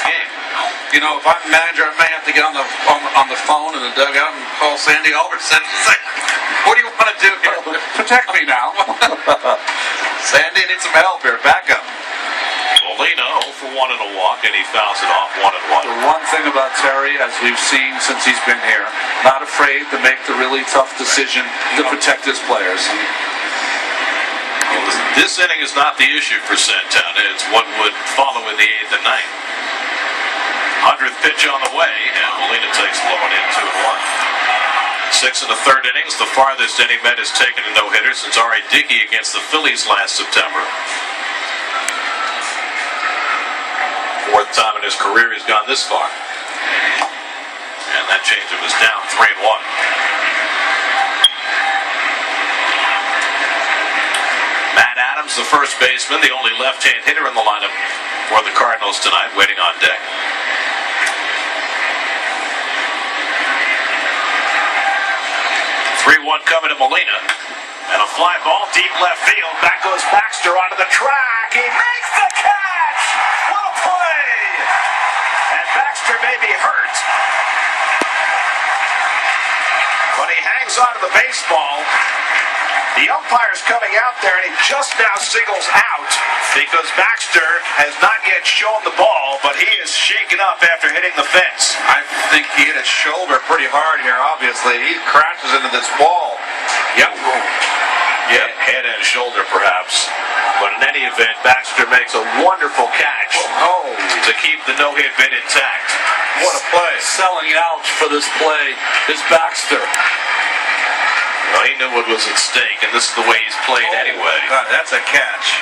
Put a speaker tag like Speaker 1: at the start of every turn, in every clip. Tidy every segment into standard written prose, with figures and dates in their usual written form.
Speaker 1: game.
Speaker 2: You know, if I'm manager, I may have to get on the phone in the dugout and call Sandy Alderson and say, "What do you want to do here? Protect me now." Sandy needs some help here. Back up.
Speaker 1: Molina 0 for 1 in a walk, and he fouls it off 1-1.
Speaker 3: The one thing about Terry, as we've seen since he's been here, not afraid to make the really tough decision to protect his players.
Speaker 1: This inning is not the issue for Santana. It's what would follow in the 8th and 9th. 100th pitch on the way, and Molina takes low and in 2-1. 6 in the 3rd innings, the farthest any Met has taken a no-hitter since R.A. Dickey against the Phillies last September. 4th time in his career he's gone this far. And that changeup is down 3-1. Matt Adams, the first baseman, the only left-hand hitter in the lineup for the Cardinals tonight, waiting on deck. 3-1 coming to Molina. And a fly ball deep left field. Back goes Baxter onto the track. He makes the catch! What a play! And Baxter may be hurt, but he hangs onto the baseball. The umpire's coming out there, and he just now signals out because Baxter has not yet shown the ball, but he is shaken up after hitting the fence.
Speaker 2: I think he hit his shoulder pretty hard here, obviously. He crashes into this wall.
Speaker 1: Yep. Head and shoulder, perhaps. But in any event, Baxter makes a wonderful catch to keep the no-hit bid intact.
Speaker 2: What a play.
Speaker 3: Selling out for this play is Baxter.
Speaker 1: Well, he knew what was at stake, and this is the way he's played anyway.
Speaker 2: God, that's a catch.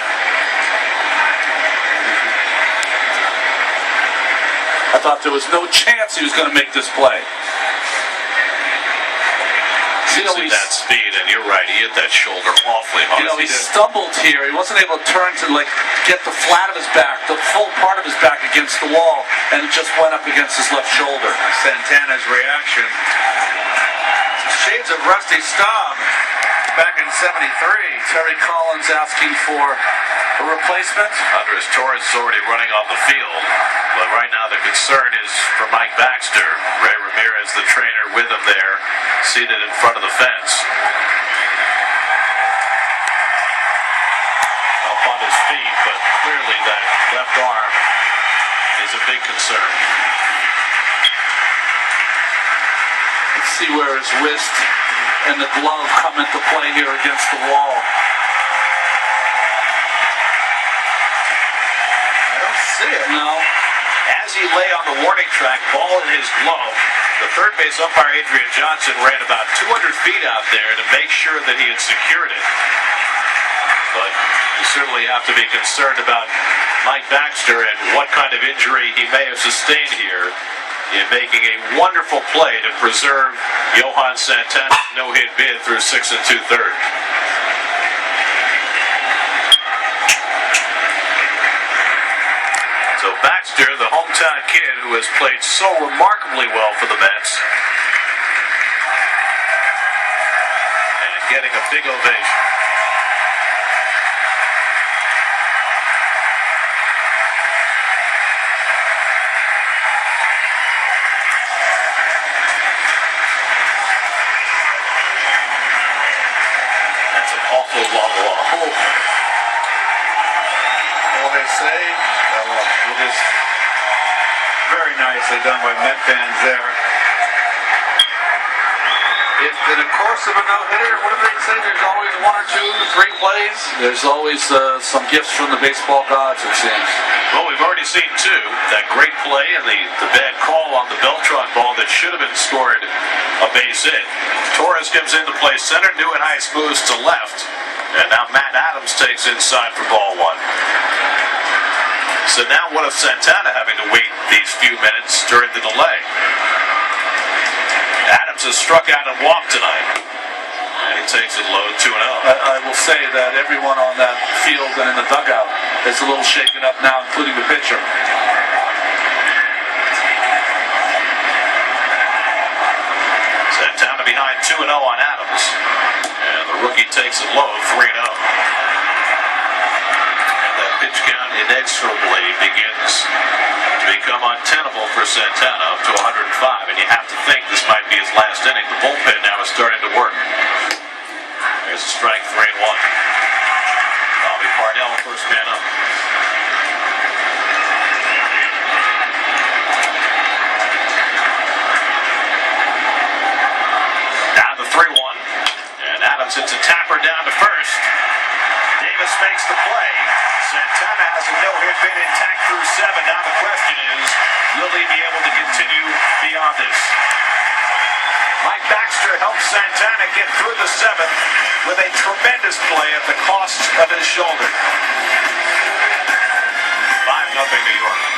Speaker 3: I thought there was no chance he was going to make this play.
Speaker 1: Using that speed, and you're right, he hit that shoulder awfully hard.
Speaker 3: He stumbled here. He wasn't able to turn to get the flat of his back, the full part of his back against the wall, and it just went up against his left shoulder.
Speaker 2: Santana's reaction. Shades of Rusty Staub back in '73.
Speaker 3: Terry Collins asking for a replacement.
Speaker 1: Andres Torres is already running off the field, but right now the concern is for Mike Baxter. Ray Ramirez, the trainer, with him there, seated in front of the fence. Up on his feet, but clearly that left arm is a big concern.
Speaker 3: Let's see where his wrist and the glove come into play here against the wall.
Speaker 2: I don't see it.
Speaker 3: No.
Speaker 1: As he lay on the warning track, ball in his glove, the third base umpire, Adrian Johnson, ran about 200 feet out there to make sure that he had secured it. But you certainly have to be concerned about Mike Baxter and what kind of injury he may have sustained here in making a wonderful play to preserve Johan Santana's no-hit bid through 6 2/3. So Baxter, the hometown kid who has played so remarkably well for the Mets, and getting a big ovation. That's an awful long walk.
Speaker 2: What they say? Just very nicely done by Met fans there. If in the course of a no-hitter, what do they say? There's always 1 or 2 or 3 plays.
Speaker 3: There's always some gifts from the baseball gods, it seems.
Speaker 1: Well, we've already seen 2. That great play and the bad call on the Beltran ball that should have been scored a base hit. Torres comes in to play center. Nieuwenhuis moves to left. And now Matt Adams takes inside for ball 1. So now what if Santana having to wait these few minutes during the delay? Adams has struck out and walked tonight. And he takes it low 2-0.
Speaker 3: I will say that everyone on that field and in the dugout is a little shaken up now, including the pitcher.
Speaker 1: Santana behind 2-0 on Adams. And the rookie takes it low 3-0. And that pitch count inexorably begins to become untenable for Santana up to 105, and you have to think this might be his last inning. The bullpen now is starting to work. There's a strike, 3-1. Bobby Parnell, first man up. Now the 3-1, and Adams hits a tapper down to first. Davis makes the play. Santana has a no-hit bid intact through 7. Now the question is, will he be able to continue beyond this? Mike Baxter helps Santana get through the 7th with a tremendous play at the cost of his shoulder. 5-0 New York.